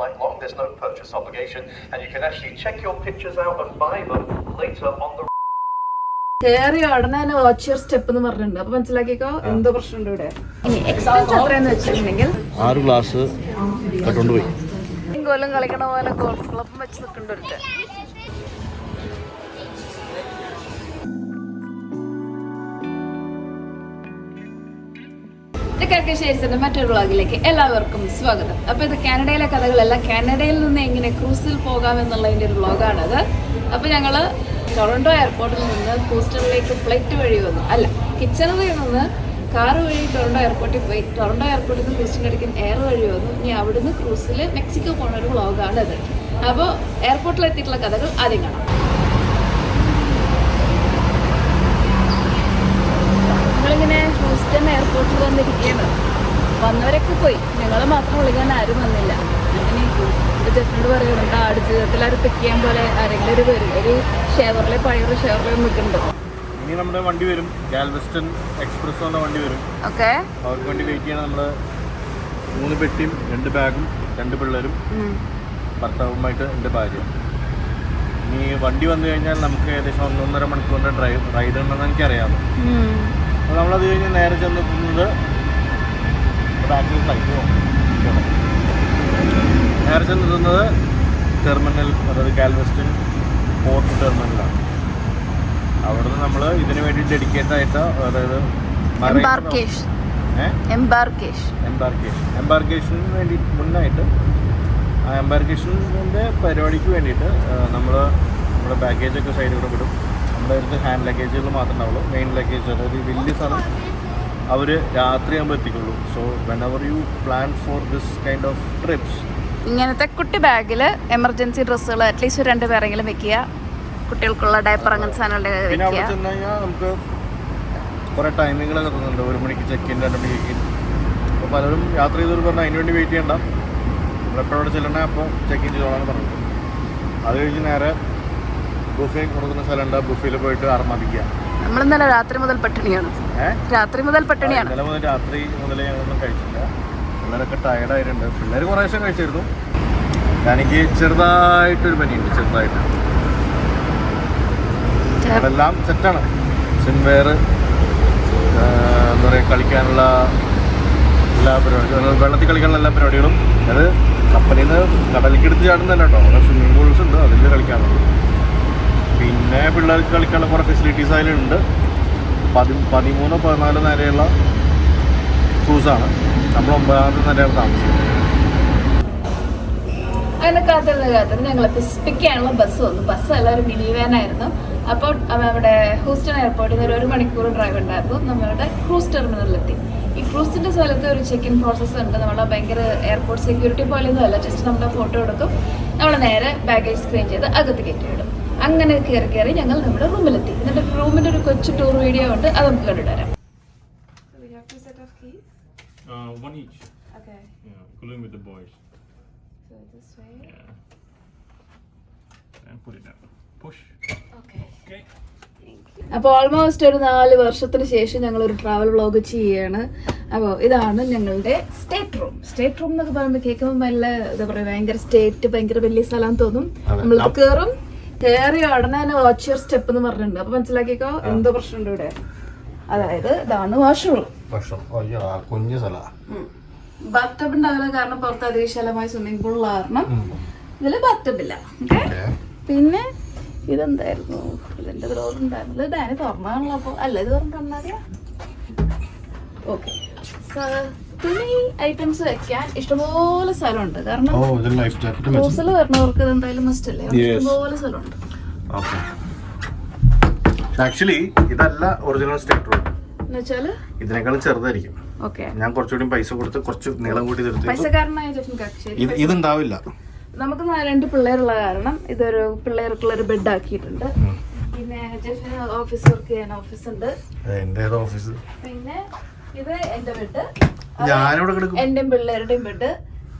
night long. There's no purchase obligation, and you can actually check your pictures out and buy them later on the. കയറി ഉടനെ തന്നെ watch step എന്ന് പറഞ്ഞിട്ടുണ്ട്. അപ്പൊ മനസ്സിലാക്കിക്കോ എന്തോ പ്രശ്നമുണ്ട് ഇവിടെ. ഇനി എക്സ്പെൻസ് എത്രയെന്ന് വെച്ചിട്ടുണ്ടെങ്കിൽ 6 ഗ്ലാസ് കട്ടുകൊണ്ടുപോയി കൊല്ലം കളിക്കണ പോലെ ഗോൾഫ് ക്ലബ് വെച്ച് നിൽക്കേണ്ട ഒരു മറ്റൊരു വ്ളോഗിലേക്ക് എല്ലാവർക്കും സ്വാഗതം. അപ്പോൾ ഇത് കാനഡയിലെ കഥകളല്ല, കാനഡയിൽ നിന്ന് എങ്ങനെ ക്രൂസിൽ പോകാമെന്നുള്ളതിൻ്റെ ഒരു വ്ളോഗാണത്. അപ്പോൾ ഞങ്ങൾ ടൊറൻറ്റോ എയർപോർട്ടിൽ നിന്ന് ഹൂസ്റ്റണിലേക്ക് ഫ്ലൈറ്റ് വഴി വന്നു, അല്ല കിച്ചണിൽ നിന്ന് കാറ് വഴി ടൊറൻറ്റോ എയർപോർട്ടിൽ പോയി. ടൊറൻറ്റോ എയർപോർട്ടിൽ നിന്ന് ഹൂസ്റ്റണിലേക്ക് എയർ വഴി വന്നു. ഇനി അവിടുന്ന് ക്രൂസിൽ മെക്സിക്കോ പോകുന്ന ഒരു വ്ളോഗാണത്. അപ്പോൾ എയർപോർട്ടിൽ എത്തിയിട്ടുള്ള കഥകൾ ആദ്യം കാണാം. ഞങ്ങളിങ്ങനെ ഹൂസ്റ്റൺ എയർപോർട്ടിൽ വന്നിരിക്കുകയാണ്. വന്നവരൊക്കെ പോയി, ഞങ്ങൾ മാത്രം വിളിക്കാൻ ആരും വന്നില്ല. അങ്ങനെ ജസ്റ്റിനോട് പറയുന്നുണ്ട് ആട് ജീവിതത്തിൽ ആരും പിക്ക് ചെയ്യാൻ പോലെ ആരെങ്കിലും ഒരു വരും. ഒരു ഷെവർലെ പഴയൊരു ഷെവർലെ നിൽക്കുന്നുണ്ട്. ഇനി നമ്മുടെ വണ്ടി വരും, ഗാൽവെസ്റ്റൺ എക്സ്പ്രസ് എന്ന വണ്ടി വരും. ഓക്കെ, അവർക്ക് വേണ്ടി വെയിറ്റ് ചെയ്യണം. നമ്മൾ 3 പെട്ടിയും 2 ബാഗും 2 പിള്ളേരും ഭർത്താവുമായിട്ട് എൻ്റെ ഭാര്യ. ഇനി വണ്ടി വന്നു കഴിഞ്ഞാൽ നമുക്ക് ഏകദേശം 1.5 മണിക്കൂറിൻ്റെ റൈഡ് ഉണ്ടെന്ന് എനിക്കറിയാമോ. അപ്പോൾ നമ്മളത് കഴിഞ്ഞ് നേരെ ചെന്നെത്തുന്നത് ടെർമിനൽ, അതായത് ഗാൽവെസ്റ്റൺ പോർട്ട് ടെർമിനലാണ്. അവിടുന്ന് നമ്മൾ ഇതിന് വേണ്ടി ഡെഡിക്കേറ്റ് ആയിട്ട്, അതായത് എംബാർക്കേഷന് വേണ്ടി മുന്നായിട്ട് ആ എംബാർക്കേഷൻ്റെ പരിപാടിക്ക് വേണ്ടിയിട്ട് നമ്മുടെ ബാഗേജൊക്കെ സൈഡിലൂടെ വിടും. നമ്മുടെ അടുത്ത് ഹാൻഡ് ലഗേജുകൾ മാത്രമേ ഉണ്ടാവുള്ളൂ. മെയിൻ ലഗേജ്, അതായത് വലിയ സ്ഥലം അവർ രാത്രിയാകുമ്പോൾ എത്തിക്കുള്ളൂ. So whenever you plan for this kind of trips, ഇങ്ങനത്തെ കുട്ടി ബാഗിൽ എമർജൻസി ഡ്രസ്സുകൾ അറ്റ്ലീസ്റ്റ് 2 പേരെങ്കിലും വെക്കുക. കുട്ടികൾക്കുള്ള ഡയപ്പർ അങ്ങനത്തെ സാധനങ്ങൾ. പിന്നെ അവിടെ ചെന്ന് കഴിഞ്ഞാൽ നമുക്ക് കുറേ ടൈമിങ്ങുകളൊക്കെ തരുന്നുണ്ട്. 1 മണിക്ക് ചെക്ക് ഇൻ, 2 മണിക്ക് ചെക്ക് ഇൻ. അപ്പോൾ പലരും യാത്ര ചെയ്തവർ പറഞ്ഞാൽ അതിന് വേണ്ടി വെയിറ്റ് ചെയ്യണ്ട, നമ്മളെപ്പോഴവിടെ ചെല്ലണേ അപ്പോൾ ചെക്ക് ഇൻ ചെയ്തോളാന്ന് പറഞ്ഞത്. അത് കഴിഞ്ഞ് നേരെ ബുഫേ കൊടുക്കുന്ന സ്ഥലമുണ്ട്, ബുഫയിൽ പോയിട്ട് അർമാദിക്കുക. നമ്മളിന്നലെ രാത്രി മുതൽ പട്ടിണിയാണ്. ഇന്നലെ മുതൽ രാത്രി മുതലേ ഞങ്ങളൊന്നും കഴിച്ചില്ല. പിള്ളേരൊക്കെ ടയർഡായിട്ടുണ്ട്. പിള്ളേർ കുറേ ദിവസം കഴിച്ചിരുന്നു. എനിക്ക് ചെറുതായിട്ടൊരു പനിയുണ്ട്, ചെറുതായിട്ട്. അതെല്ലാം സെറ്റാണ്. സ്വിംവെയർ, എന്താ പറയുക, കളിക്കാനുള്ള എല്ലാ പരിപാടികളും, വെള്ളത്തിൽ കളിക്കാനുള്ള എല്ലാ പരിപാടികളും. അത് കപ്പലിൽ നിന്ന് കടലിലേക്ക് എടുത്ത് ചാടുന്നതല്ല കേട്ടോ, അവിടെ സ്വിമ്മിംഗ് പൂൾസ് ഉണ്ട്, അതിൽ കളിക്കാനുള്ളത്. പിന്നെ പിള്ളേർക്ക് കളിക്കാനുള്ള കുറേ ഫെസിലിറ്റീസ് അതിലുണ്ട്. 13-14 നേരെയുള്ള ക്രൂസാണ്. നമ്മൾ 9ാമത്തെ നേരെയാണ് താമസിക്കുന്നത്. അങ്ങനെ കാത്തിരുന്ന് ഞങ്ങൾ പിക്ക് ചെയ്യാനുള്ള ബസ് വന്നു. ബസ് എല്ലാവരും മിനി വാനായിരുന്നു. അപ്പോൾ അവിടെ ഹൂസ്റ്റൺ എയർപോർട്ടിൽ നിന്ന് 1 മണിക്കൂർ ഡ്രൈവ് ഉണ്ടായിരുന്നു. നമ്മളുടെ ക്രൂസ് ടെർമിനലിലെത്തി. ഈ ക്രൂസിൻ്റെ സ്ഥലത്ത് ഒരു ചെക്ക് ഇൻ പ്രോസസ്സ് ഉണ്ട്. നമ്മളെ ഭയങ്കര എയർപോർട്ട് സെക്യൂരിറ്റി പോലെയൊന്നും അല്ല, ജസ്റ്റ് നമ്മുടെ ഫോട്ടോ എടുക്കും, നമ്മൾ നേരെ ബാഗേജ് സ്ക്രീൻ ചെയ്ത് അകത്ത് കയറ്റി വിടും. അങ്ങനെ കയറി ഞങ്ങൾ നമ്മുടെ റൂമിലെത്തി. എന്നിട്ട് റൂമിൻ്റെ ഒരു കൊച്ചു ടൂർ വീഡിയോ ഉണ്ട്, അത് നമുക്ക് കണ്ടിട്ട് വരാം. One each. Okay. Yeah, including with the boys. So this way. Yeah. And put it down. Push. Okay. Okay. അപ്പോൾ ഓൾമോസ്റ്റ് ഒരു 4 വർഷത്തിന് ശേഷം ഞങ്ങളൊരു ട്രാവൽ വ്ളോഗ് ചെയ്യുകയാണ്. അപ്പോൾ ഇതാണ് ഞങ്ങളുടെ സ്റ്റേറ്റ് റൂം എന്നൊക്കെ പറയുമ്പോൾ കേൾക്കുമ്പോൾ നല്ല എന്താ പറയുക, ഭയങ്കര സ്റ്റേറ്റ്, ഭയങ്കര വലിയ സ്ഥലം തോന്നും. നമ്മളിത് കയറി ഉടനെ തന്നെ വാച്ച് സ്റ്റെപ്പ് എന്ന് പറഞ്ഞിട്ടുണ്ട്. അപ്പോൾ മനസ്സിലാക്കിക്കോ എന്തോ പ്രശ്നമുണ്ട് ഇവിടെ. അതായത് ഇതാണ് വാഷ്റൂം. കുഞ്ഞു സ്ഥല ബാത്ടബ് ഉണ്ടാവില്ല, കാരണം പുറത്ത് അതിവിശാലമായ സ്വിമ്മിംഗ് പൂൾ ഉള്ള കാരണം ഇതിൽ ബാത്ടബില്ല. പിന്നെ ഇതെന്തായിരുന്നു, ഇതിന്റെ ഡോർ ഉണ്ടായിരുന്നത് ഡാനി തുറന്നാണല്ലോ. അപ്പോൾ അല്ല, ഇത് തുറന്നിട്ടുണ്ടാ. ഓക്കെ, തുണി ഐറ്റംസ് വെക്കാൻ ഇഷ്ടംപോലെ സ്ഥലമുണ്ട്. കാരണം ക്രൂസിൽ വരുന്നവർക്ക് ഇത് എന്തായാലും മസ്റ്റ് അല്ലേ, ഇഷ്ടംപോലെ സ്ഥലമുണ്ട്. ആക്ച്വലി ഇതല്ല ഒറിജിനൽ സ്റ്റേറ്റ് റൂം. എന്നുവെച്ചാല് ഇതിനേക്കാളും ചെറുതായിരിക്കും. ഓക്കെ, ഞാൻ കുറച്ചുകൂടി പൈസ കൊടുത്ത് കുറച്ച് നീളം കൂട്ടി പൈസക്കാരനായ ഇതുണ്ടാവില്ല. നമുക്ക് 2 പിള്ളേരുള്ള കാരണം ഇതൊരു പിള്ളേർക്കുള്ളൊരു ബെഡ് ആക്കിയിട്ടുണ്ട്. പിന്നെ ജെഫിന് ഓഫീസ് വർക്ക് ചെയ്യാൻ ഓഫീസ് ഉണ്ട്. പിന്നെ ഇത് എന്റെ ബെഡ്, എന്റെയും പിള്ളേരുടെയും ബെഡ്.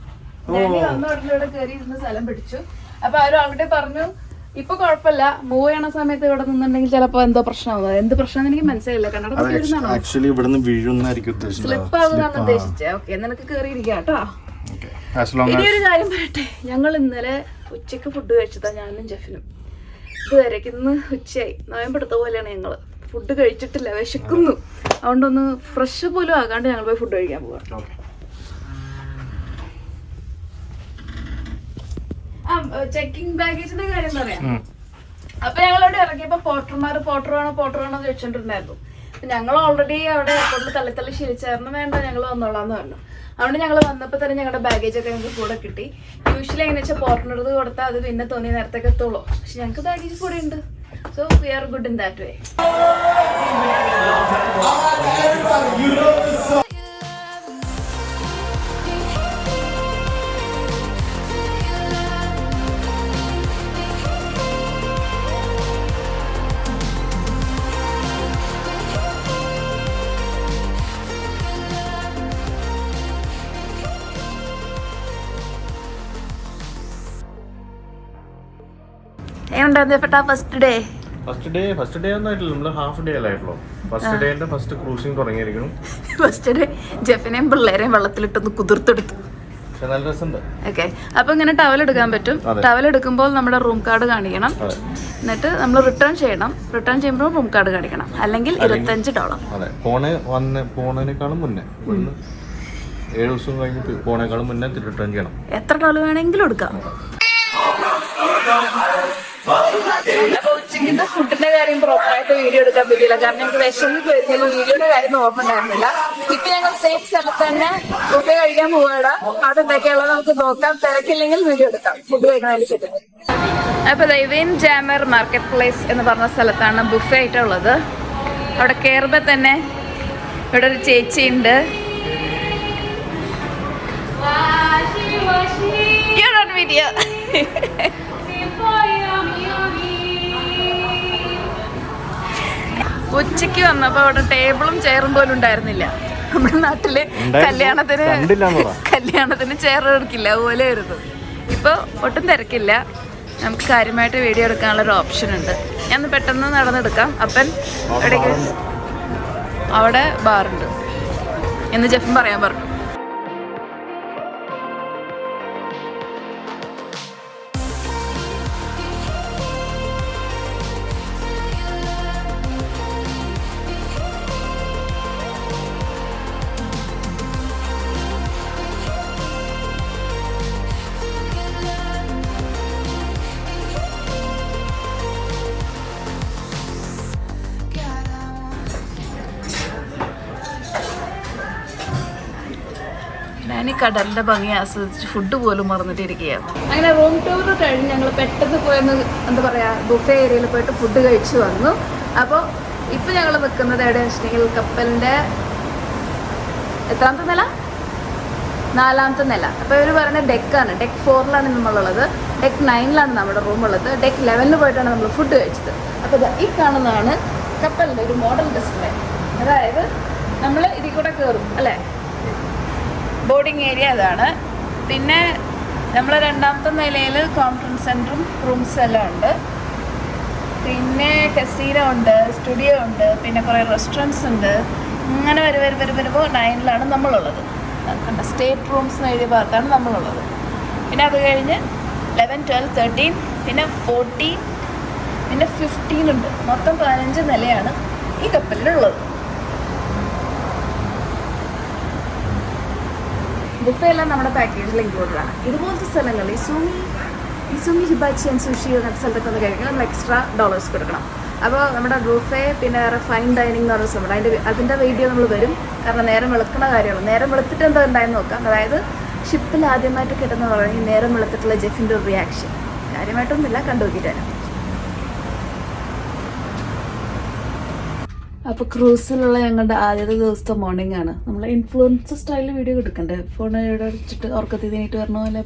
വന്ന ഉടനെ കയറി ഇരുന്ന് സ്ഥലം പിടിച്ചു. അപ്പൊ ആരും അവിടെ പറഞ്ഞു ഇപ്പൊ കുഴപ്പമില്ല, മൂവ് ചെയ്യണ സമയത്ത് ഇവിടെ നിന്നുണ്ടെങ്കിൽ ചിലപ്പോ എന്തോ പ്രശ്നമാവും. എന്ത് പ്രശ്നം എനിക്ക് മനസ്സിലായില്ല. കണ്ണട സ്ലിപ്പ് ആവുന്നതാണ് ഉദ്ദേശിച്ചത്. ഓക്കെ, നിനക്ക് കയറിയിരിക്കാം കേട്ടോ. ഇനി ഒരു കാര്യം പറയട്ടെ, ഞങ്ങൾ ഇന്നലെ ഉച്ചക്ക് ഫുഡ് കഴിച്ചതാ, ഞാനും ജെഫിനും. ഇതുവരേക്ക് ഇന്ന് ഉച്ചയായി, നോയമ്പെടുത്ത പോലെയാണ് ഞങ്ങള്. ഫുഡ് കഴിച്ചിട്ടില്ല, വിശക്കുന്നു. അതുകൊണ്ടൊന്ന് ഫ്രഷ് പോലും ആകാണ്ട് ഞങ്ങൾ പോയി ഫുഡ് കഴിക്കാൻ പോവാം. ചെക്കിംഗ് ബാഗേജിന്റെ കാര്യം പറയാം. അപ്പൊ ഞങ്ങളവിടെ ഇറങ്ങിയപ്പോ പോട്ടർ വേണോ ചോദിച്ചോണ്ടിരുന്നായിരുന്നു. ഞങ്ങൾ ഓൾറെഡി അവിടെ എയർപോർട്ടിൽ തള്ളി ശീലിച്ചായിരുന്നു, വേണ്ട ഞങ്ങൾ വന്നോളാന്ന് പറഞ്ഞു. അതുകൊണ്ട് ഞങ്ങൾ വന്നപ്പോൾ തന്നെ ഞങ്ങളുടെ ബാഗേജ് ഒക്കെ ഞങ്ങൾക്ക് കൂടെ കിട്ടി. യൂഷ്വലി എങ്ങനെ വെച്ചാൽ പോർട്ടിനടുത്ത് കൊടുത്താൽ അത് പിന്നെ തോന്നിയ നേരത്തേക്ക് എത്തുള്ളൂ. പക്ഷെ ഞങ്ങൾക്ക് ബാഗേജ് കൂടെ ഉണ്ട്. So we are good in that way. First day ഒന്നും ആയിട്ടില്ല, നമ്മള് ഹാഫ് ഡേ അല്ലായിട്ടുള്ളൂ. ഫസ്റ്റ് ഡേന്റെ ഫസ്റ്റ് ക്രൂസിംഗ് തുടങ്ങിയിരിക്കുന്നു. ഫസ്റ്റ് ഡേ ജെഫിനെയും പിള്ളേരെയും വെള്ളത്തിലിട്ടൊന്ന് കുതിർത്തെടുത്തു. നല്ല രസമുണ്ട്. ഓക്കെ, അപ്പൊ ഇങ്ങനെ ടവൽ എടുക്കാൻ പറ്റും. ടവൽ എടുക്കുമ്പോൾ നമ്മുടെ റൂം കാർഡ് കാണിക്കണം. എന്നിട്ട് നമ്മൾ റിട്ടേൺ ചെയ്യണം. റിട്ടേൺ ചെയ്യുമ്പോൾ റൂം കാർഡ് കാണിക്കണം. അല്ലെങ്കിൽ $25. അതെ, പോണേക്കാളും മുന്നേ 7 ദിവസം കഴിഞ്ഞ് പോണേക്കാളും മുന്നേ റിട്ടേൺ ചെയ്യണം. എത്ര ടവൽ വേണമെങ്കിലും എടുക്കാം. അപ്പൊ ഉച്ചയ്ക്ക് ഫുഡിന്റെ കാര്യം പ്രോപ്പറായിട്ട് വീഡിയോ എടുക്കാൻ പറ്റില്ല, കാരണം ഞങ്ങൾക്ക് വിശന്ന് പോയിരുന്നെങ്കിൽ വീഡിയോയുടെ കാര്യം ഓർമ്മ ഉണ്ടായിരുന്നില്ല. ഇപ്പൊ ഞങ്ങൾ സേഫ് സ്ഥലത്ത് തന്നെ ബുഫേ കഴിക്കാൻ പോവാടാ. അതെന്തൊക്കെയുള്ളത് നമുക്ക് നോക്കാം, തിരക്കില്ലെങ്കിൽ വീഡിയോ എടുക്കാം ഫുഡ് കഴിക്കണതിന്. അപ്പൊ ദൈവീൻ ജാമർ മാർക്കറ്റ് പ്ലേസ് എന്ന് പറഞ്ഞ സ്ഥലത്താണ് ബുഫേ ആയിട്ടുള്ളത്. അവിടെ കയറുമ്പോ തന്നെ ഇവിടെ ഒരു ചേച്ചിയുണ്ട്. വീഡിയോ ഉച്ചക്ക് വന്നപ്പോ അവിടെ ടേബിളും ചെയറും പോലും ഉണ്ടായിരുന്നില്ല. നമ്മുടെ നാട്ടില് കല്യാണത്തിന് ചെയർ എടുക്കില്ല, അതുപോലെ ആയിരുന്നു. ഇപ്പൊ ഒട്ടും തിരക്കില്ല, നമുക്ക് കാര്യമായിട്ട് വീഡിയോ എടുക്കാനുള്ള ഒരു ഓപ്ഷൻ ഉണ്ട്. ഞാൻ പെട്ടെന്ന് നടന്നെടുക്കാം. അപ്പൻ എവിടേക്ക്? അവിടെ ബാറുണ്ട് എന്ന് ജെഫും പറയാൻ പറഞ്ഞു. ഞാൻ ഈ കടലിന്റെ ഭംഗി ആസ്വദിച്ച് ഫുഡ് പോലും മറന്നിട്ടിരിക്കുകയാണ്. അങ്ങനെ റൂം ടൂർ കഴിഞ്ഞ് ഞങ്ങൾ പെട്ടെന്ന് പോയെന്ന് എന്താ പറയാ, ബുഫേ ഏരിയയിൽ പോയിട്ട് ഫുഡ് കഴിച്ചു വന്നു. അപ്പോൾ ഇപ്പൊ ഞങ്ങൾ നിൽക്കുന്നത് എവിടെയാണെന്ന് വെച്ചിട്ടുണ്ടെങ്കിൽ കപ്പലിന്റെ എത്രാമത്തെ നില? 4ാമത്തെ നില. അപ്പോൾ ഇവർ പറയുന്നത് ഡെക്കാണ്. ഡെക്ക് 4ലാണ് നമ്മളുള്ളത്. ഡെക്ക് 9ലാണ് നമ്മുടെ റൂം ഉള്ളത്. ഡെക്ക് 11 പോയിട്ടാണ് നമ്മൾ ഫുഡ് കഴിച്ചത്. അപ്പോൾ ഈ കാണുന്നതാണ് കപ്പലിന്റെ ഒരു മോഡൽ ഡിസ്പ്ലേ. അതായത് നമ്മൾ ഇതിൽ കൂടെ കയറും അല്ലേ, ബോർഡിങ് ഏരിയ അതാണ്. പിന്നെ നമ്മൾ 2ാമത്തെ നിലയിൽ കോൺഫറൻസ് സെൻറ്ററും റൂംസ് എല്ലാം ഉണ്ട്. പിന്നെ കസീനോ ഉണ്ട്, സ്റ്റുഡിയോ ഉണ്ട്, പിന്നെ കുറേ റെസ്റ്റോറൻറ്റ്സ് ഉണ്ട്. അങ്ങനെ വരുമ്പോൾ 9ലാണ് നമ്മളുള്ളത്. സ്റ്റേറ്റ് റൂംസ് എന്ന് എഴുതിയ ഭാഗത്താണ് നമ്മളുള്ളത്. പിന്നെ അത് കഴിഞ്ഞ് 11, 12, 13, പിന്നെ 14, പിന്നെ 15 ഉണ്ട്. മൊത്തം 15 നിലയാണ് ഈ കപ്പലിലുള്ളത്. ബുഫേ എല്ലാം നമ്മുടെ പാക്കേജിൽ ഇൻക്ലൂഡഡ് ആണ്. ഇതുപോലത്തെ സ്ഥലങ്ങൾ ഇസുമി ഹിബാച്ചി ആൻഡ് സുഷി എന്ന സ്ഥലത്തൊക്കെ ഒന്ന് കഴിക്കണം, നമ്മൾ എക്സ്ട്രാ $, കൊടുക്കണം. അപ്പോൾ നമ്മുടെ ബുഫേ പിന്നെ വേറെ ഫൈൻ ഡൈനിങ് എന്ന് പറഞ്ഞ സ്ഥലമുണ്ട്. അതിൻ്റെ വീഡിയോ നമ്മൾ വരും, കാരണം നേരം വെളുക്കുന്ന കാര്യമാണ്. നേരം വെളുത്തിട്ട് എന്താ ഉണ്ടായെന്ന് നോക്കാം. അതായത് ഷിപ്പിൽ ആദ്യമായിട്ട് കിട്ടുന്ന പറയുന്നത് നേരം വെളുത്തിട്ടുള്ള ജെഫിൻ്റെ ഒരു റിയാക്ഷൻ. കാര്യമായിട്ടൊന്നുമില്ല, കണ്ടു നോക്കിയിട്ട് വരാം. അപ്പോൾ ക്രൂസിലുള്ള ഞങ്ങളുടെ ആദ്യത്തെ ദിവസത്തെ മോർണിംഗ് ആണ്. നമ്മൾ ഇൻഫ്ലുവൻസർ സ്റ്റൈലിൽ വീഡിയോ എടുക്കണ്ടേ, ഫോൺ ഇവിടെ വെച്ചിട്ട് ഉറക്കത്തിൽ നീട്ട് വരണ പോലെ.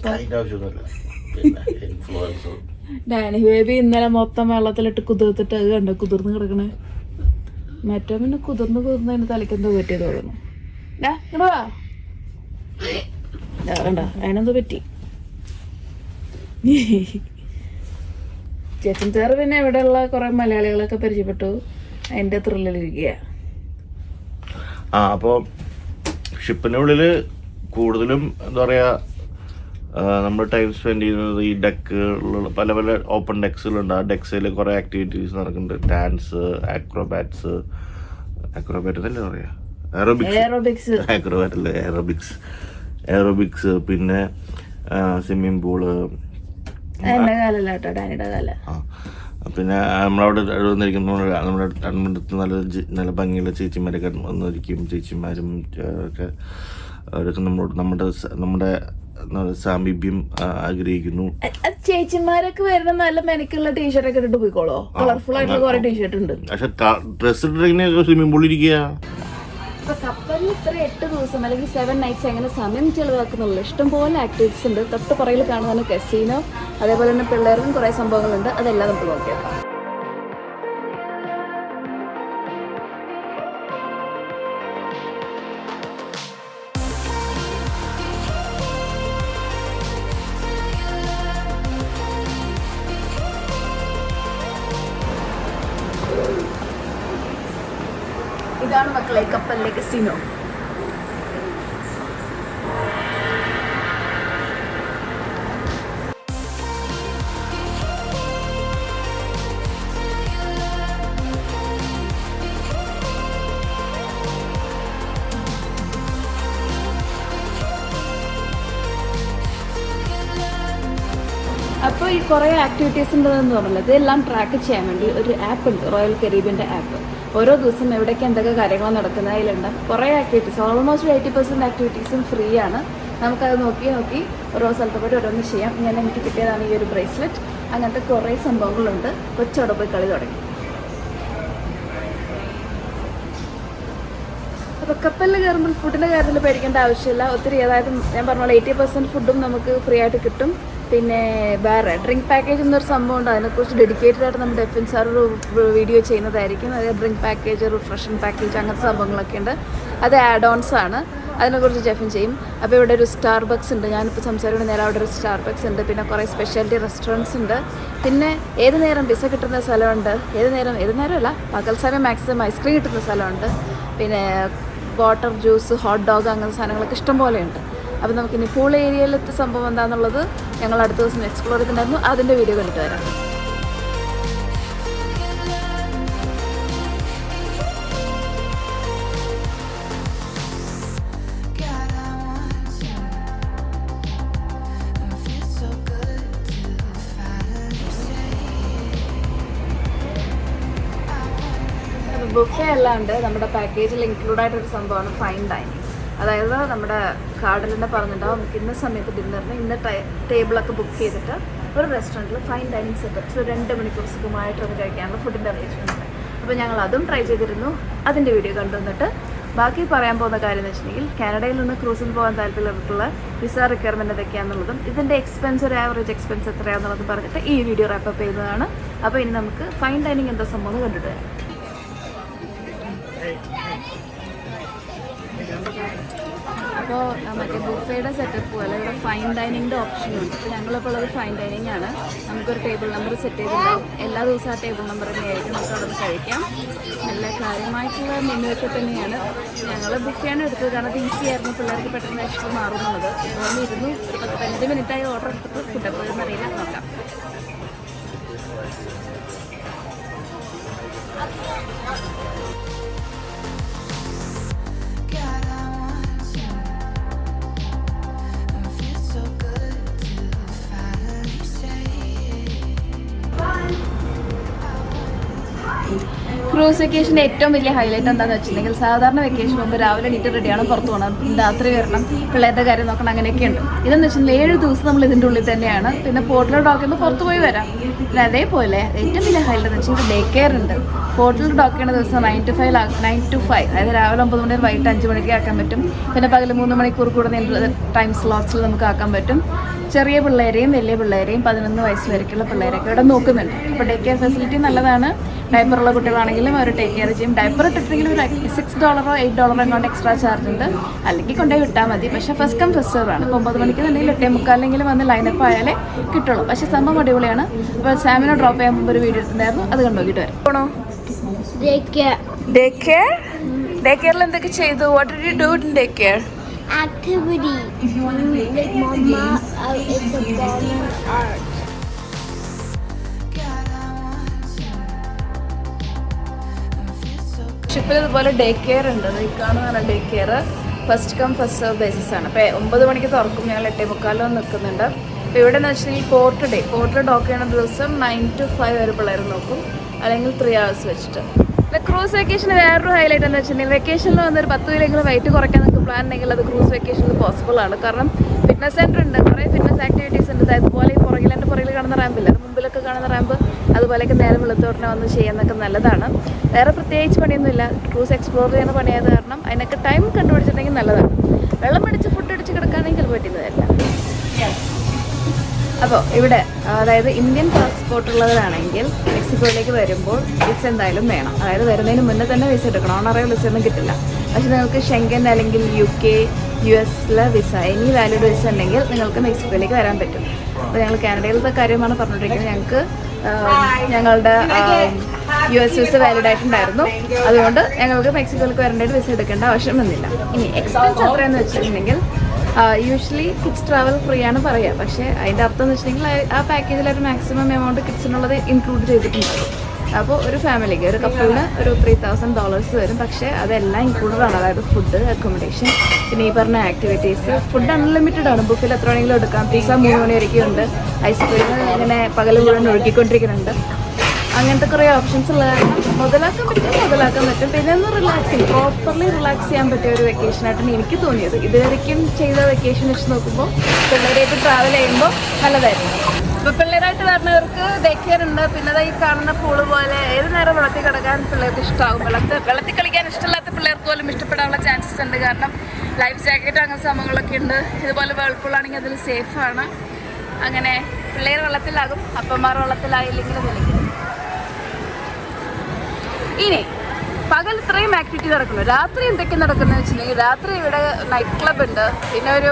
ഡാനി ബേബി ഇന്നലെ മൊത്തം വെള്ളത്തിലിട്ട് കുതിർത്തിട്ട് അത് കണ്ടോ കുതിർന്ന് കിടക്കണേ. മറ്റോ പിന്നെ കുതിർന്ന് തലയ്ക്കെന്തോ പറ്റിയത് തോന്നുന്നു. കണ്ട അതിനെന്തോ പറ്റി. ചേച്ചൻ ചേർ പിന്നെ ഇവിടെയുള്ള കുറെ മലയാളികളൊക്കെ പരിചയപ്പെട്ടു, അതിന്റെ ത്രില്ലിലിരിക്കുക. അപ്പോൾ ഷിപ്പിനുള്ളിൽ കൂടുതലും എന്താ പറയുക, നമ്മൾ ടൈം സ്പെൻഡ് ചെയ്യുന്നത് ഈ ഡെക്കുകളിലുള്ള പല പല ഓപ്പൺ ഡെക്സുകളുണ്ട്. ആ ഡെക്സിൽ കുറേ ആക്ടിവിറ്റീസ് നടക്കുന്നുണ്ട്. ഡാൻസ്, ആക്രോബാറ്റ് എന്നല്ലേ പറയാ, എയറോബിക്സ്, പിന്നെ സ്വിമ്മിങ് പൂള്, പിന്നെ നമ്മളവിടെ വന്നിരിക്കുന്ന നമ്മുടെ അടുത്ത് നല്ല ഭംഗിയുള്ള ചേച്ചിമാരൊക്കെ വന്നിരിക്കും. ചേച്ചിമാരും ഒക്കെ അവരൊക്കെ നമ്മുടെ സാമീപ്യം ആഗ്രഹിക്കുന്നു. ചേച്ചിമാരൊക്കെ വരുന്ന നല്ല മെനക്കുള്ള ടീഷർട്ട് ഒക്കെ ഇട്ടിട്ട് പോയിക്കോളോ. കളർഫുൾ ആയിട്ടുള്ള കുറെ ടീഷർട്ട് ഉണ്ട്. പക്ഷെ ഡ്രസ് ഇട്ടിങ്ങനെ സ്വിമ്മിംഗ് പൂളിൽ ഇരിക്കുക. ഇപ്പൊ കപ്പലിൽ ഇത്ര 8 ദിവസം അല്ലെങ്കിൽ 7 nights എങ്ങനെ സമയം ചെലവാക്കുന്നുള്ളൂ. ഇഷ്ടംപോലെ ആക്ടിവിറ്റീസ് ഉണ്ട്. തൊട്ട് പുറകിൽ കാണുന്ന കസീനോ, അതേപോലെ തന്നെ പിള്ളേർക്കും കുറെ സംഭവങ്ങളുണ്ട്. അതെല്ലാം നമുക്ക് നോക്കിയേക്കാം. ഇതാണ് മക്കളെ കപ്പലിലെ കസിനോ. അപ്പോൾ ഈ കുറേ ആക്ടിവിറ്റീസ് ഉണ്ടെന്ന് പറഞ്ഞല്ലോ, ഇതെല്ലാം ട്രാക്ക് ചെയ്യാൻ വേണ്ടി ഒരു ആപ്പ് ഉണ്ട്, റോയൽ കരീബിയൻ്റെ ആപ്പ്. ഓരോ ദിവസം എവിടേക്ക് എന്തൊക്കെ കാര്യങ്ങൾ നടക്കുന്നത് അതിലുണ്ട്. കുറേ ആക്ടിവിറ്റീസ്, ഓൾമോസ്റ്റ് 80% ആക്ടിവിറ്റീസും ഫ്രീ ആണ്. നമുക്കത് നോക്കി ഓരോ സ്ഥലത്ത് പോയിട്ട് ഓരോന്ന് ചെയ്യാം. ഇങ്ങനെ എനിക്ക് കിട്ടിയതാണ് ഈ ഒരു ബ്രേസ്ലെറ്റ്. അങ്ങനത്തെ കുറേ സംഭവങ്ങളുണ്ട്. കൊച്ചോടെ പോയി കളി തുടങ്ങി. അപ്പോൾ കപ്പലിൽ കയറുമ്പോൾ ഫുഡിൻ്റെ കാര്യത്തിൽ പേടിക്കേണ്ട ആവശ്യമില്ല. ഒത്തിരി, അതായത് ഞാൻ പറഞ്ഞ പോലെ 80% ഫുഡും നമുക്ക് ഫ്രീ ആയിട്ട് കിട്ടും. പിന്നെ വേറെ ഡ്രിങ്ക് പാക്കേജ് എന്നൊരു സംഭവം ഉണ്ട്. അതിനെക്കുറിച്ച് ഡെഡിക്കേറ്റഡ് ആയിട്ട് നമ്മുടെ FN സാർ ഒരു വീഡിയോ ചെയ്യുന്നതായിരിക്കും. അതായത് ഡ്രിങ്ക് പാക്കേജ്, റിഫ്രഷിംഗ് പാക്കേജ്, അങ്ങനത്തെ സംഭവങ്ങളൊക്കെ ഉണ്ട്. അത് ആഡ് ഓൺസ് ആണ്. അതിനെക്കുറിച്ച് ജെഫിൻ ചെയ്യും. അപ്പോൾ ഇവിടെ ഒരു സ്റ്റാർബക്സ് ഉണ്ട്. ഞാനിപ്പോൾ സംസാരിക്കുന്ന നേരം അവിടെ ഒരു സ്റ്റാർബക്സ് ഉണ്ട്. പിന്നെ കുറേ സ്പെഷ്യാലിറ്റി റെസ്റ്റോറൻറ്റ്സ് ഉണ്ട്. പിന്നെ ഏത് നേരം പിസ്സ കിട്ടുന്ന സ്ഥലമുണ്ട്. ഏത് നേരമല്ല, പകൽ സമയം മാക്സിമം ഐസ്ക്രീം കിട്ടുന്ന സ്ഥലമുണ്ട്. പിന്നെ വാട്ടർ, ജ്യൂസ്, ഹോട്ട് ഡോഗ്, അങ്ങനത്തെ സാധനങ്ങളൊക്കെ ഇഷ്ടം പോലെയുണ്ട്. അപ്പോൾ നമുക്കിനി പൂൾ ഏരിയയിലത്തെ സംഭവം എന്താണെന്നുള്ളത് ഞങ്ങൾ അടുത്ത ദിവസം എക്സ്പ്ലോർ ചെയ്തിട്ടുണ്ടായിരുന്നു. അതിൻ്റെ വീഡിയോ കണ്ടിട്ട് വരാം. ബുഫേ എല്ലാം ഉണ്ട്. നമ്മുടെ പാക്കേജിൽ ഇൻക്ലൂഡ് ആയിട്ടൊരു സംഭവമാണ് ഫൈൻ ഡൈനിങ്. അതായത് നമ്മുടെ കാർഡിൽ തന്നെ പറഞ്ഞിട്ടുണ്ടാവും നമുക്ക് ഇന്ന സമയത്ത് ഡിന്നറിന് ഇന്ന ടേബിളൊക്കെ ബുക്ക് ചെയ്തിട്ട് ഒരു റെസ്റ്റോറൻറ്റിൽ ഫൈൻ ഡൈനിങ് സെറ്റപ്സ് 2 മണിക്കൂർ സുഖമായിട്ടൊക്കെ കഴിക്കാനുള്ള ഫുഡിൻ്റെ അറേഞ്ച്മെൻ്റ് ഉണ്ട്. അപ്പോൾ ഞങ്ങൾ അതും ട്രൈ ചെയ്തിരുന്നു. അതിൻ്റെ വീഡിയോ കണ്ടുവന്നിട്ട് ബാക്കി പറയാൻ പോകുന്ന കാര്യം എന്ന് വെച്ചിട്ടുണ്ടെങ്കിൽ, കാനഡയിൽ നിന്ന് ക്രൂസിൽ പോകാൻ താല്പര്യമുള്ള വിസ റിക്വയർമെൻറ്റ് എന്തൊക്കെയാണെന്നുള്ളതും ഇതിൻ്റെ എക്സ്പെൻസ്, ഒരു ആവറേജ് എക്സ്പെൻസ് എത്രയാണെന്നുള്ളതും പറഞ്ഞിട്ട് ഈ വീഡിയോ റാപ്പപ്പ് ചെയ്യുന്നതാണ്. അപ്പോൾ ഇനി നമുക്ക് ഫൈൻ ഡൈനിങ് എന്താ സംഭവം കണ്ടിട്ട് വരാം. അപ്പോൾ മറ്റേ ബുഫേയുടെ സെറ്റപ്പ് പോലെ ഇവിടെ ഫൈൻ ഡൈനിങ്ങിൻ്റെ ഓപ്ഷനുണ്ട്. ഇപ്പോൾ ഞങ്ങളിപ്പോൾ ഉള്ളത് ഫൈൻ ഡൈനിങ് ആണ്. നമുക്കൊരു ടേബിൾ നമ്പർ സെറ്റ് ചെയ്തിട്ടുണ്ടാവും. എല്ലാ ദിവസവും ആ ടേബിൾ നമ്പർ തന്നെയായിരിക്കും. നമുക്ക് അവിടെ നിന്ന് കഴിക്കാം. നല്ല കാര്യമായിട്ടുള്ള മെനു ഒക്കെ തന്നെയാണ്. ഞങ്ങൾ ബുഫേയാണ് എടുത്തത്, കാരണം അത് ഈസി ആയിരുന്നു. പിള്ളേർക്ക് പെട്ടെന്ന് ഇഷ്ടം മാറുന്നുള്ളത്. അതുകൊണ്ട് ഇരുന്നു 15 മിനിറ്റായി ഓർഡർ എടുത്തിട്ട് ഫുഡ് എപ്പോഴും അറിയില്ല. നോക്കാം. ക്രൂസ് വെക്കേഷൻ്റെ ഏറ്റവും വലിയ ഹൈലൈറ്റ് എന്താണെന്ന് വെച്ചിട്ടുണ്ടെങ്കിൽ, സാധാരണ വെക്കേഷൻ മുമ്പ് രാവിലെ എണീറ്റ് റെഡിയാണ്, പുറത്ത് പോകണം, രാത്രി വരണം, പിള്ളേരുടെ കാര്യം നോക്കണം, അങ്ങനെയൊക്കെ ഉണ്ട്. ഇതെന്ന് വെച്ചിട്ടുണ്ടെങ്കിൽ 7 ദിവസം നമ്മൾ ഇതിൻ്റെ ഉള്ളിൽ തന്നെയാണ്. പിന്നെ പോർട്ടൽ ഡോക്ക് ചെയ്യുമ്പോൾ പുറത്ത് പോയി വരാം. പിന്നെ അതേപോലെ ഏറ്റവും വലിയ ഹൈലൈറ്റ് എന്ന് വെച്ചാൽ ഡേ കെയർ ഉണ്ട്. പോർട്ടൽ ഡോക്ക് ചെയ്യുന്ന ദിവസം 9 to 5, അതായത് രാവിലെ 9 മണി വൈകിട്ട് 5 മണിക്ക് ആക്കാൻ പറ്റും. പിന്നെ പകൽ 3 മണിക്കൂർ കൂടുന്ന ടൈം സ്ലോട്ട്സിൽ നമുക്ക് ആക്കാൻ പറ്റും. ചെറിയ പിള്ളേരെയും വലിയ പിള്ളേരെയും 11 വയസ്സ് വരെയൊക്കെയുള്ള പിള്ളേരൊക്കെ ഇവിടെ നോക്കുന്നുണ്ട്. അപ്പോൾ ഡേ കെയർ ഫെസിലിറ്റി നല്ലതാണ്. ഡയപ്പറുള്ള കുട്ടികളാണെങ്കിലും അവർ ടേക്ക് കെയർ ചെയ്യും. ഡയപ്പർ ഇട്ടിട്ടുണ്ടെങ്കിൽ ഒരു $6 or $8 അങ്ങോട്ട് എക്സ്ട്രാ ചാർജ് ഉണ്ട്. അല്ലെങ്കിൽ കൊണ്ടുപോയി വിട്ടാൽ മതി. പക്ഷേ ഫസ്റ്റ് കം ഫസ്റ്റ് സെർവ് ആണ്. ഇപ്പോൾ 9 മണിക്ക് എന്നുണ്ടെങ്കിൽ 8:45 വന്ന് ലൈനപ്പ് ആയാലേ കിട്ടുള്ളൂ. പക്ഷേ സംഭവം അടിപൊളിയാണ്. അപ്പോൾ സാമിനെ ഡ്രോപ്പ് ചെയ്യാൻ മുമ്പ് ഒരു വീഡിയോ എടുത്തിട്ടുണ്ടായിരുന്നു. അത് കണ്ടുപോയിട്ട് വരാം. പോണോ? ഡേ കെയറിൽ എന്തൊക്കെ ചെയ്തു? What did you do in day care? activity. Like Mama, it's a garden art. ഷിപ്പിൽ ഇതുപോലെ ഡേ കെയർ ഉണ്ട്. ഈ കാണുന്നതാണ് day care. First come first serve basis ആണ്. അപ്പോൾ 9 മണിക്ക് തുറക്കും. ഞങ്ങൾ 8:45 നിൽക്കുന്നുണ്ട്. അപ്പോൾ ഇവിടെ എന്ന് വെച്ചിട്ടുണ്ടെങ്കിൽ പോർട്ട് ഡോക്ക് ചെയ്യുന്ന ദിവസം 9 to 5 വരെ പിള്ളേർ നോക്കും, അല്ലെങ്കിൽ 3 hours വെച്ചിട്ട്. പിന്നെ ക്രൂസ് വെക്കേഷൻ വേറൊരു ഹൈലൈറ്റ് എന്ന് വെച്ചിട്ടുണ്ടെങ്കിൽ വെക്കേഷനിൽ വന്നൊരു 10 കിലോയെങ്കിലും വെയിറ്റ് കുറയ്ക്കാൻ നിങ്ങൾക്ക് പ്ലാൻ ഉണ്ടെങ്കിൽ അത് ക്രൂസ് വെക്കേഷനിൽ പോസിബിൾ ആണ്. കാരണം ഫിറ്റ്നസ് സെൻറ്റർ ഉണ്ട്, കുറേ ഫിറ്റ്നസ് ആക്ടിവിറ്റീസ് ഉണ്ട്. അതുപോലെ ഈ പുറകിൽ കാണുന്ന റാമ്പില്ല, അത് മുമ്പിലൊക്കെ കാണുന്ന റാമ്പ്, അതുപോലെയൊക്കെ നേരെ വെളുത്തോടനെ വന്ന് ചെയ്യാനൊക്കെ നല്ലതാണ്. വേറെ പ്രത്യേകിച്ച് പണിയൊന്നുമില്ല. ക്രൂസ് എക്സ്പ്ലോർ ചെയ്യുന്ന പണിയായത് കാരണം അതിനൊക്കെ ടൈം കണ്ടുപിടിച്ചിട്ടുണ്ടെങ്കിൽ നല്ലതാണ്. വെള്ളം അടിച്ച് ഫുഡ് അടിച്ച് കിടക്കുകയാണെങ്കിൽ ചിലപ്പോൾ പറ്റുന്നതല്ല. അപ്പോൾ ഇവിടെ അതായത് ഇന്ത്യൻ പാസ്പോർട്ട് ഉള്ളവരാണെങ്കിൽ മെക്സിക്കോയിലേക്ക് വരുമ്പോൾ വിസ എന്തായാലും വേണം. അതായത് വരുന്നതിന് മുന്നേ തന്നെ വിസ എടുക്കണം. ഓണറേബിൾ വിസ ഒന്നും കിട്ടില്ല. പക്ഷേ നിങ്ങൾക്ക് ഷെങ്കൻ അല്ലെങ്കിൽ UK US visa any valid visa ഉണ്ടെങ്കിൽ നിങ്ങൾക്ക് മെക്സിക്കോയിലേക്ക് വരാൻ പറ്റും. അപ്പോൾ ഞങ്ങൾ കാനഡയിലത്തെ കാര്യമാണ് പറഞ്ഞുകൊണ്ടിരിക്കുന്നത്. ഞങ്ങൾക്ക് ഞങ്ങളുടെ US വിസ വാലിഡ് ആയിട്ടുണ്ടായിരുന്നു. അതുകൊണ്ട് ഞങ്ങൾക്ക് മെക്സിക്കോയിലേക്ക് വരേണ്ടത് വിസ എടുക്കേണ്ട ആവശ്യം വന്നില്ല. ഇനി എക്സ്പെൻസ് എത്രയെന്ന് വെച്ചിട്ടുണ്ടെങ്കിൽ യൂഷ്വലി കിഡ്സ് ട്രാവൽ ഫ്രീ ആണ് പറയുക. പക്ഷേ അതിൻ്റെ അർത്ഥം എന്ന് വെച്ചിട്ടുണ്ടെങ്കിൽ ആ പാക്കേജിൽ ഒരു മാക്സിമം എമൗണ്ട് കിഡ്സിനുള്ളത് ഇൻക്ലൂഡ് ചെയ്തിട്ടുണ്ടാകും. അപ്പോൾ ഒരു ഫാമിലിക്ക് ഒരു കപ്പിളിന് ഒരു $3,000 വരും. പക്ഷേ അതെല്ലാം ഇൻക്ലൂഡഡ് ആണ്. അതായത് ഫുഡ്, അക്കോമഡേഷൻ, പിന്നെ ഈ പറഞ്ഞ ആക്ടിവിറ്റീസ്. ഫുഡ് അൺലിമിറ്റഡ് ആണ്. ബുക്കിൽ എത്ര വേണമെങ്കിലും എടുക്കാം. പിസ്സ 3 മണി വരെയൊക്കെ ഉണ്ട്. ഐസ്ക്രീം ഇങ്ങനെ പകൽ മുഴുവൻ ഒഴുകിക്കൊണ്ടിരിക്കുന്നുണ്ട്. അങ്ങനത്തെ കുറേ ഓപ്ഷൻസ് ഉള്ള കാരണം മുതലാക്കാൻ പറ്റും. പിന്നെ ഒന്ന് പ്രോപ്പർലി റിലാക്സ് ചെയ്യാൻ പറ്റിയ ഒരു വെക്കേഷനായിട്ടാണ് എനിക്ക് തോന്നിയത്. ഇതുവരെയ്ക്കും ചെയ്ത വെക്കേഷൻ വെച്ച് നോക്കുമ്പോൾ പിള്ളേരായിട്ട് ട്രാവൽ ചെയ്യുമ്പോൾ നല്ലതായിരുന്നു. ഇപ്പോൾ പിള്ളേരായിട്ട് വരുന്നവർക്ക് ഡേ കെയർ ഉണ്ട്. പിന്നെ ഈ കാണുന്ന പൂള് പോലെ ഏത് നേരം വെള്ളത്തിൽ കിടക്കാൻ പിള്ളേർക്ക് ഇഷ്ടമാകും. വെള്ളത്തിൽ കളിക്കാൻ ഇഷ്ടമില്ലാത്ത പിള്ളേർക്ക് പോലും ഇഷ്ടപ്പെടാനുള്ള ചാൻസസ് ഉണ്ട്. കാരണം ലൈഫ് ജാക്കറ്റ് അങ്ങനെ സംഭവങ്ങളൊക്കെ ഉണ്ട്. ഇതുപോലെ വേൾപൂളാണെങ്കിൽ അതിൽ സേഫാണ്. അങ്ങനെ പിള്ളേർ വെള്ളത്തിലാകും, അപ്പന്മാർ വെള്ളത്തിലായില്ലെങ്കിലും വിളിക്കും. ഇനി പകൽ ഇത്രയും ആക്ടിവിറ്റി നടക്കുന്നു. രാത്രി എന്തൊക്കെ നടക്കുന്നത് വെച്ചിട്ടുണ്ടെങ്കിൽ രാത്രി ഇവിടെ നൈറ്റ് ക്ലബ് ഉണ്ട്. പിന്നെ ഒരു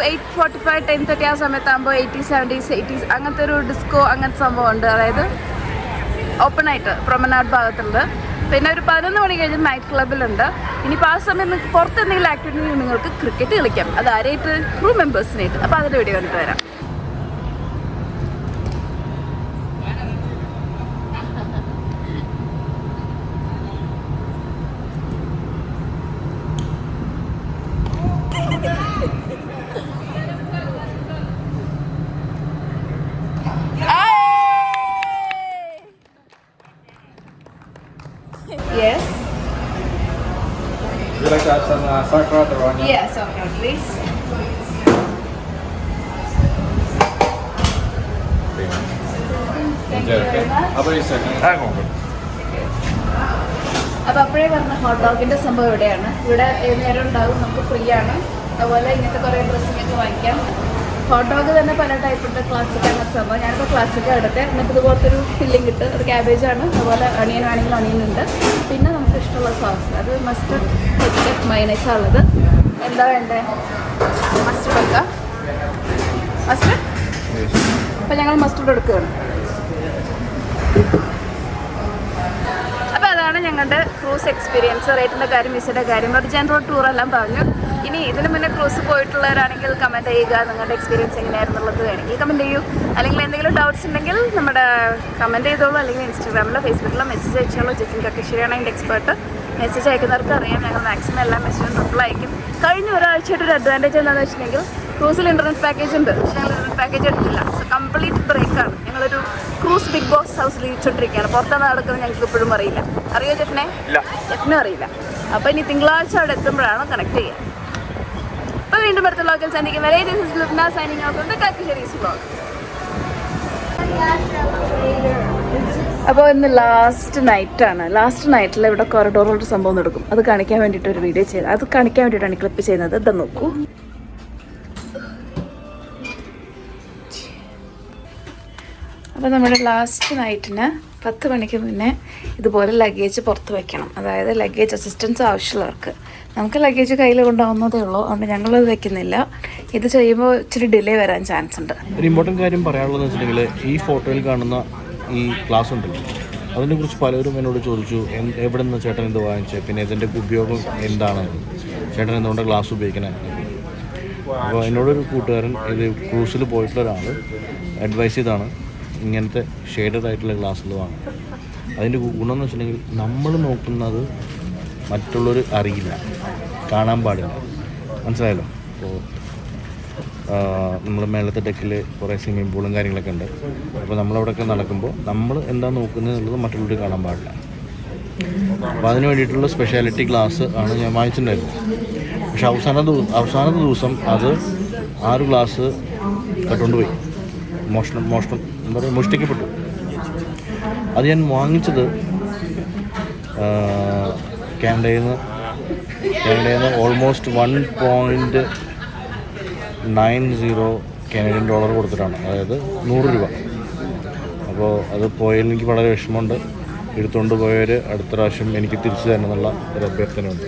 8:45 10:30 ആ സമയത്താകുമ്പോൾ 80s 70s 80s അങ്ങനത്തെ ഒരു ഡിസ്കോ അങ്ങനത്തെ സംഭവം ഉണ്ട്. അതായത് ഓപ്പൺ ആയിട്ട് പ്രൊമനാഡ് ഭാഗത്തുണ്ട്. പിന്നെ ഒരു 11 മണി കഴിഞ്ഞ് നൈറ്റ് ക്ലബിലുണ്ട്. ഇനിയിപ്പോൾ ആ സമയം നിങ്ങൾക്ക് പുറത്ത് എന്തെങ്കിലും ആക്ടിവിറ്റി നിങ്ങൾക്ക് ക്രിക്കറ്റ് കളിക്കാം. അത് ആരായിട്ട്? ക്രൂ മെമ്പേഴ്സിനായിട്ട്. അപ്പോൾ അതിൻ്റെ വീഡിയോ കണ്ടിട്ട് വരാം. Yes. Would you like to have some sauerkraut or onion? Yeah, sauerkraut, please. Thank you very much. How about you, sir? അപ്പോൾ അപ്പോഴേ പറഞ്ഞ ഹോട്ട് ഡോഗിൻ്റെ സംഭവം ഇവിടെയാണ്. ഇവിടെ ഏത് നേരം ഉണ്ടാകും, നമുക്ക് ഫ്രീ ആണ്. അതുപോലെ ഇങ്ങനത്തെ കുറേ ഡ്രസ്സിങ്ങൊക്കെ വാങ്ങിക്കാം. ഹോട്ട് ഡോഗ് തന്നെ പല ടൈപ്പുണ്ട്. ക്ലാസിക് അങ്ങനത്തെ സംഭവം. ഞാനിപ്പോൾ ക്ലാസിക് എടുത്ത് എന്നിട്ട് ഇതുപോലത്തെ ഒരു ഫില്ലിംഗ് ഇട്ട് അത് ക്യാബേജാണ്. അതുപോലെ ഒണിയൻ വേണമെങ്കിൽ ഒണിയൻ ഉണ്ട്. പിന്നെ നമുക്ക് ഇഷ്ടമുള്ള സോസ്, അത് മസ്റ്റർഡ് കെച്ചപ്പ് മയണൈസാണ് ഉള്ളത്. എന്താ വേണ്ടേ? മസ്റ്റർഡ് എടുക്കാം. മസ്റ്റർഡ്. അപ്പം ഞങ്ങൾ മസ്റ്റർഡ് എടുക്കുകയാണ്. അപ്പോൾ അതാണ് ഞങ്ങളുടെ ക്രൂസ് എക്സ്പീരിയൻസ്. റേറ്റിൻ്റെ കാര്യം, വിസയുടെ കാര്യം, ഒരു ജനറൽ ടൂറെല്ലാം പറഞ്ഞു. ഇനി ഇതിന് മുന്നേ ക്രൂസ് പോയിട്ടുള്ളവരാണെങ്കിൽ കമൻറ്റ് ചെയ്യുക. നിങ്ങളുടെ എക്സ്പീരിയൻസ് എങ്ങനെയായിരുന്നുള്ളത് വേണമെങ്കിൽ കമൻറ്റ് ചെയ്യൂ. അല്ലെങ്കിൽ എന്തെങ്കിലും ഡൗട്ട്സ് ഉണ്ടെങ്കിൽ നമ്മുടെ കമൻറ്റ് ചെയ്തോളൂ. അല്ലെങ്കിൽ ഇൻസ്റ്റാഗ്രാമിലോ ഫേസ്ബുക്കിലോ മെസ്സേജ് അയച്ചോളൂ. ജെഫിൻ കക്കശ്ശേരിയാണ് അതിൻ്റെ എക്സ്പേർട്ട്. മെസ്സേജ് അയക്കുന്നവർക്ക് അറിയാം, ഞങ്ങൾ മാക്സിമം എല്ലാ മെസ്സേജും റിപ്ലൈ അയക്കും. കഴിഞ്ഞ ഒരാഴ്ചയായിട്ട് ഒരു അഡ്വാൻറ്റേജ് എന്താണെന്ന് വെച്ചിട്ടുണ്ടെങ്കിൽ ക്രൂസിൽ ഇൻ്റർനെറ്റ് പാക്കേജ് ഉണ്ട്. പക്ഷേ ഞങ്ങൾ ഇൻ്റർനെറ്റ് പാക്കേജ് എടുത്തില്ല. സോ കംപ്ലീറ്റ് ബ്രേക്കാണ്. ഞങ്ങളൊരു ക്രൂസ് ബിഗ് ബോസ് ഹൗസിൽ ഇരിച്ചുകൊണ്ടിരിക്കുകയാണ്. പുറത്താണ് നടക്കുന്നത് ഞങ്ങൾക്ക് ഇപ്പോഴും അറിയില്ല. അറിയോ ജെഫിനെ? ജെഫിനും അറിയില്ല. അപ്പോൾ ഇനി തിങ്കളാഴ്ച അവിടെ എത്തുമ്പോഴാണ് കണക്ട് ചെയ്യുക. അപ്പോൾ വീണ്ടും അടുത്ത വ്ളോഗിൽ സന്ധിക്കും വരെ. This is Lubna signing out from the Kakkassery's vlog. അപ്പോൾ ഇന്ന് ലാസ്റ്റ് നൈറ്റിൽ ഇവിടെ കോറിഡോറിലൊരു സംഭവം നടക്കും. അത് കാണിക്കാൻ വേണ്ടിയിട്ട് ഒരു വീഡിയോ ചെയ്ത് അത് കാണിക്കാൻ വേണ്ടിയിട്ടാണ് ക്ലിപ്പ് ചെയ്യുന്നത്. ഇത് നോക്കൂ. അപ്പോൾ നമ്മുടെ ലാസ്റ്റ് നൈറ്റിന് 10 മണിക്ക് മുന്നേ ഇതുപോലെ ലഗേജ് പുറത്ത് വയ്ക്കണം. അതായത് ലഗേജ് അസിസ്റ്റൻസ് ആവശ്യമുള്ളവർക്ക്. നമുക്ക് ലഗേജ് കയ്യിൽ കൊണ്ടാവുന്നതേ ഉള്ളൂ. അതുകൊണ്ട് ഞങ്ങളത് വെക്കുന്നില്ല. ഇത് ചെയ്യുമ്പോൾ ഇച്ചിരി ഡിലേ വരാൻ ചാൻസ് ഉണ്ട്. ഒരു ഇമ്പോർട്ടൻറ്റ് കാര്യം പറയാനുള്ളതെന്ന് വെച്ചിട്ടുണ്ടെങ്കിൽ ഈ ഫോട്ടോയിൽ കാണുന്ന ഈ ഗ്ലാസ് ഉണ്ടല്ലോ, അതിനെക്കുറിച്ച് പലരും എന്നോട് ചോദിച്ചു, എവിടെ നിന്ന് ചേട്ടൻ ഇത് വാങ്ങിച്ചത്, പിന്നെ ഇതിൻ്റെ ഉപയോഗം എന്താണ്, ചേട്ടൻ എന്തുകൊണ്ട് ഗ്ലാസ് ഉപയോഗിക്കണേ. അപ്പോൾ എന്നോടൊരു കൂട്ടുകാരൻ ഇത് ക്രൂസിൽ പോയിട്ടുള്ള ഒരാൾ അഡ്വൈസ് ചെയ്താണ് ഇങ്ങനത്തെ ഷെയ്ഡഡ് ആയിട്ടുള്ള ഗ്ലാസ്സുകൾ വാങ്ങും. അതിൻ്റെ ഗുണം എന്ന് വെച്ചിട്ടുണ്ടെങ്കിൽ നമ്മൾ നോക്കുന്നത് മറ്റുള്ളവർ അറിയില്ല, കാണാൻ പാടില്ല. മനസ്സിലായല്ലോ? അപ്പോൾ നമ്മൾ മേളത്തെ ഡെക്കിൽ കുറേ സ്വിമ്മിംഗ് പൂളും കാര്യങ്ങളൊക്കെ ഉണ്ട്. അപ്പോൾ നമ്മളവിടെയൊക്കെ നടക്കുമ്പോൾ നമ്മൾ എന്താ നോക്കുന്നത് എന്നുള്ളത് മറ്റുള്ളവർ കാണാൻ പാടില്ല. അപ്പോൾ അതിന് വേണ്ടിയിട്ടുള്ള സ്പെഷ്യാലിറ്റി ഗ്ലാസ് ആണ് ഞാൻ വാങ്ങിച്ചിട്ടുണ്ടായിരുന്നത്. പക്ഷെ അവസാനത്തെ ദിവസം അത് 6 ഗ്ലാസ് കട്ടുകൊണ്ടുപോയി. മോഷണം എന്താ പറയുക, മോഷ്ടിക്കപ്പെട്ടു. അത് ഞാൻ വാങ്ങിച്ചത് കാനഡയിൽ നിന്ന് ഓൾമോസ്റ്റ് $1.90 കനേഡിയൻ ഡോളർ കൊടുത്തിട്ടാണ്, അതായത് 100 രൂപ. അപ്പോൾ അത് പോയതിൽ എനിക്ക് വളരെ വിഷമമുണ്ട്. എടുത്തുകൊണ്ട് പോയവർ അടുത്ത പ്രാവശ്യം എനിക്ക് തിരിച്ചു തരണം എന്നുള്ള ഒരു അഭ്യർത്ഥനയുണ്ട്.